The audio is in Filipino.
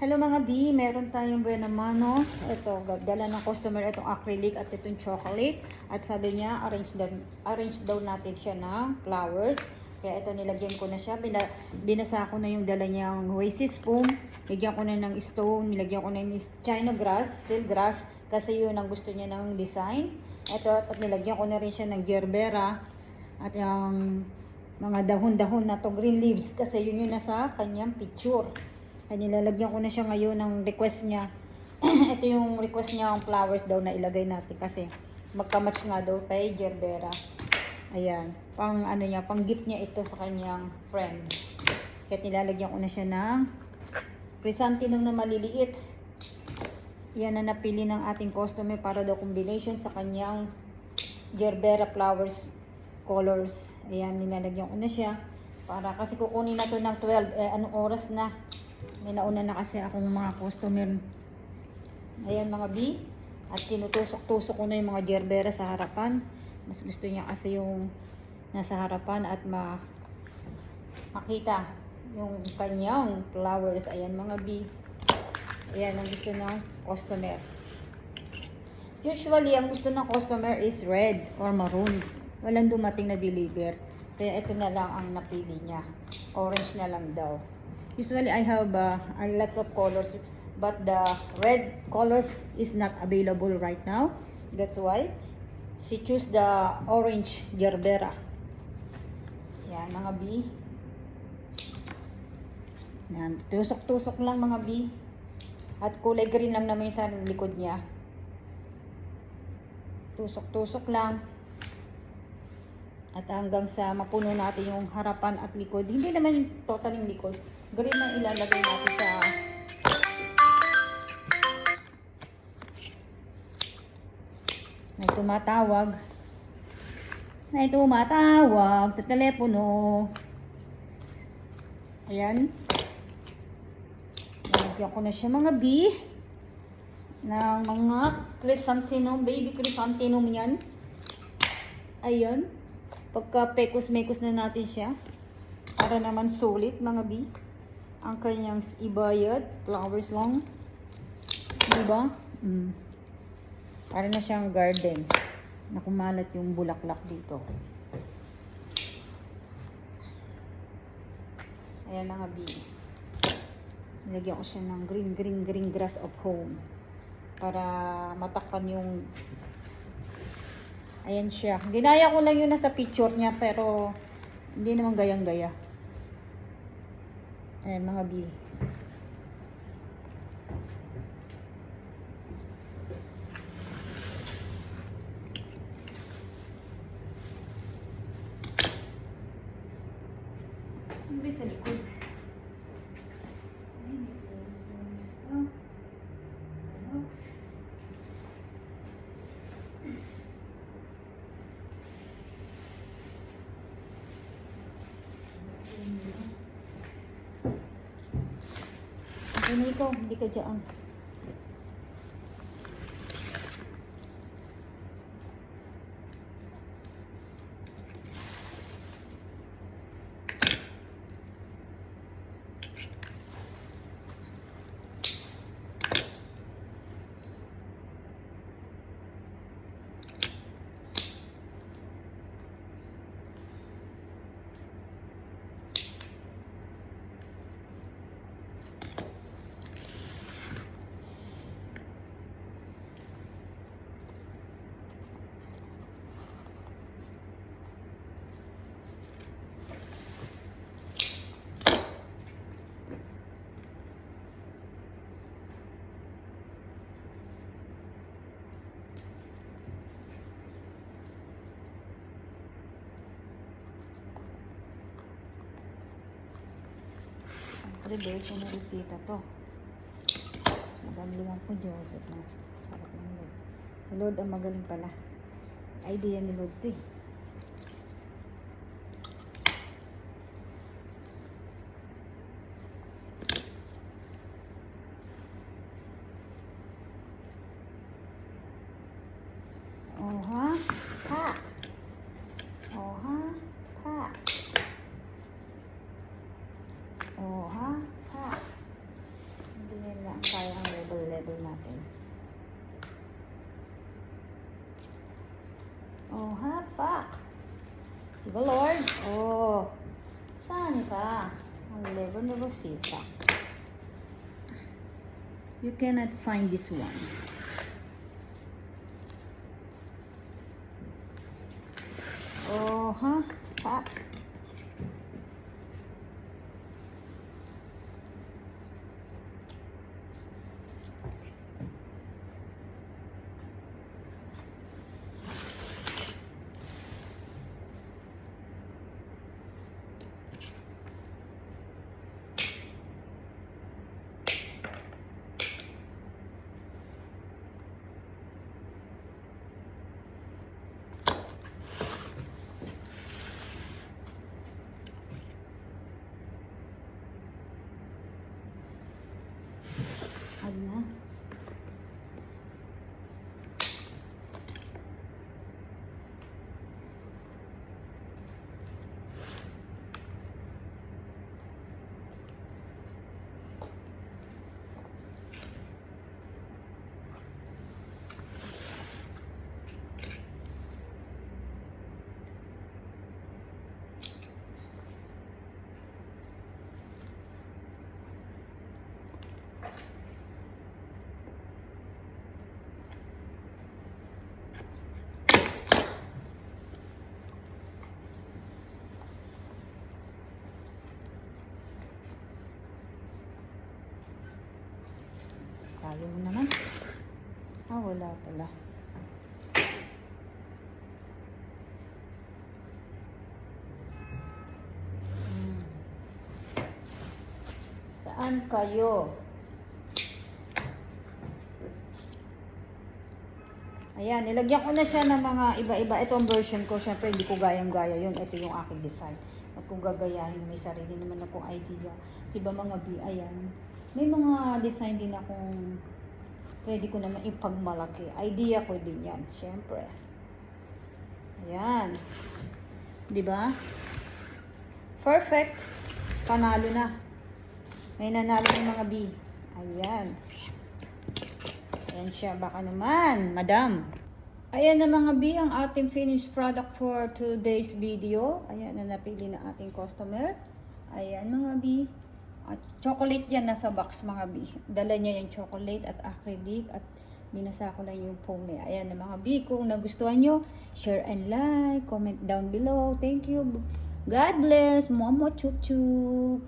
Hello mga B, meron tayong buena mano. Ito, dala ng customer itong acrylic at itong chocolate. At sabi niya, arrange daw natin siya ng flowers. Kaya ito, nilagyan ko na siya. Binasa ko na yung dala niyang oasis foam. Nilagyan ko na ng stone. Nilagyan ko na ng china grass, steel grass. Kasi yun ang gusto niya ng design. Ito, at nilagyan ko na rin siya ng gerbera. At yung mga dahon-dahon na to green leaves. Kasi yun yung nasa kanyang picture. Ay, nilalagyan ko na siya ngayon ng request niya. Ito yung request niya, ang flowers daw na ilagay natin kasi magka-match nga daw kay Gerbera. Ayan, pang ano niya, pang gift niya ito sa kanyang friend. Kaya nilalagyan ko na siya ng chrysanthemum na maliliit. Yan na napili ng ating customer para daw combination sa kanyang Gerbera flowers colors. Ayan, nilalagyan ko na siya. Para kasi kukunin na to ng 12. Anong oras na? May nauna na kasi akong mga customer. Ayan mga B. At tinutusok-tusok ko na yung mga gerbera sa harapan. Mas gusto niya kasi yung nasa harapan at makita yung kanyang flowers. Ayan mga B. Ayan ang gusto ng customer. Usually, ang gusto ng customer is red or maroon. Walang dumating na deliver. Kaya ito na lang ang napili niya. Orange na lang daw. Usually, I have lots of colors, but the red colors is not available right now. That's why she choose the orange gerbera. Yan, mga B. Yan, tusok-tusok lang mga B. At kulay green lang naman yung sa likod niya. Tusok-tusok lang. At hanggang sa mapuno natin yung harapan at likod. Hindi naman total yung likod. Green ang ilalagay natin sa may tumatawag sa telepono. Ayan. Nalagyan ko na siya mga B ng mga chrysanthemum, baby chrysanthemum yan. Ayan. Pagka pekos-mekos na natin siya para naman sulit mga B ang kanyang ibayad, flowers lang, diba? Para na siyang garden na kumalat yung bulaklak dito. Ayan mga B, nilagyan ko siya ng green grass of home para matakpan yung ayan siya. Ginaya ko lang yun nasa picture niya pero hindi naman gayang-gaya. Ayan mga B. Hindi sa likod. Ano ikaw? Hindi ka dyan. Siyempre, ko na resita to. Madami lang po Joseph na. Sarap ng Lord. Si Lord ang magaling pala. Idea ni Lord to eh. Oh ha? Ha! Oh ha? Ha! Oh ha? Ha! Hindi ilagay natin. Oh, hapak. Diba, Lord? Oh, saan ka? Ang lever na Rosita. You cannot find this one. Oh, ha? Ha? Ano na? Tayo mo naman. Ah, wala pala. Saan kayo? Ayan, nilagyan ko na siya ng mga iba-iba. Itong version ko, syempre hindi ko gayang-gaya yun. Ito yung aking design. At kung gagayahin, may sarili naman akong idea. Diba mga B, ayan. May mga design din akong pwede ko naman ipagmalaki. Idea ko din yan, syempre. Ayan. Diba? Perfect. Panalo na. May nanalo ng mga B. Ayan. Ayan siya. Baka naman, madam. Ayan na mga B, ang ating finished product for today's video. Ayan na napili na ating customer. Ayan mga B. At chocolate yan nasa box mga B. Dala niya yung chocolate at acrylic at binasa ko lang yung foam niya. Ayan na mga B. Kung nagustuhan nyo, share and like, comment down below. Thank you. God bless. Momo chup chup.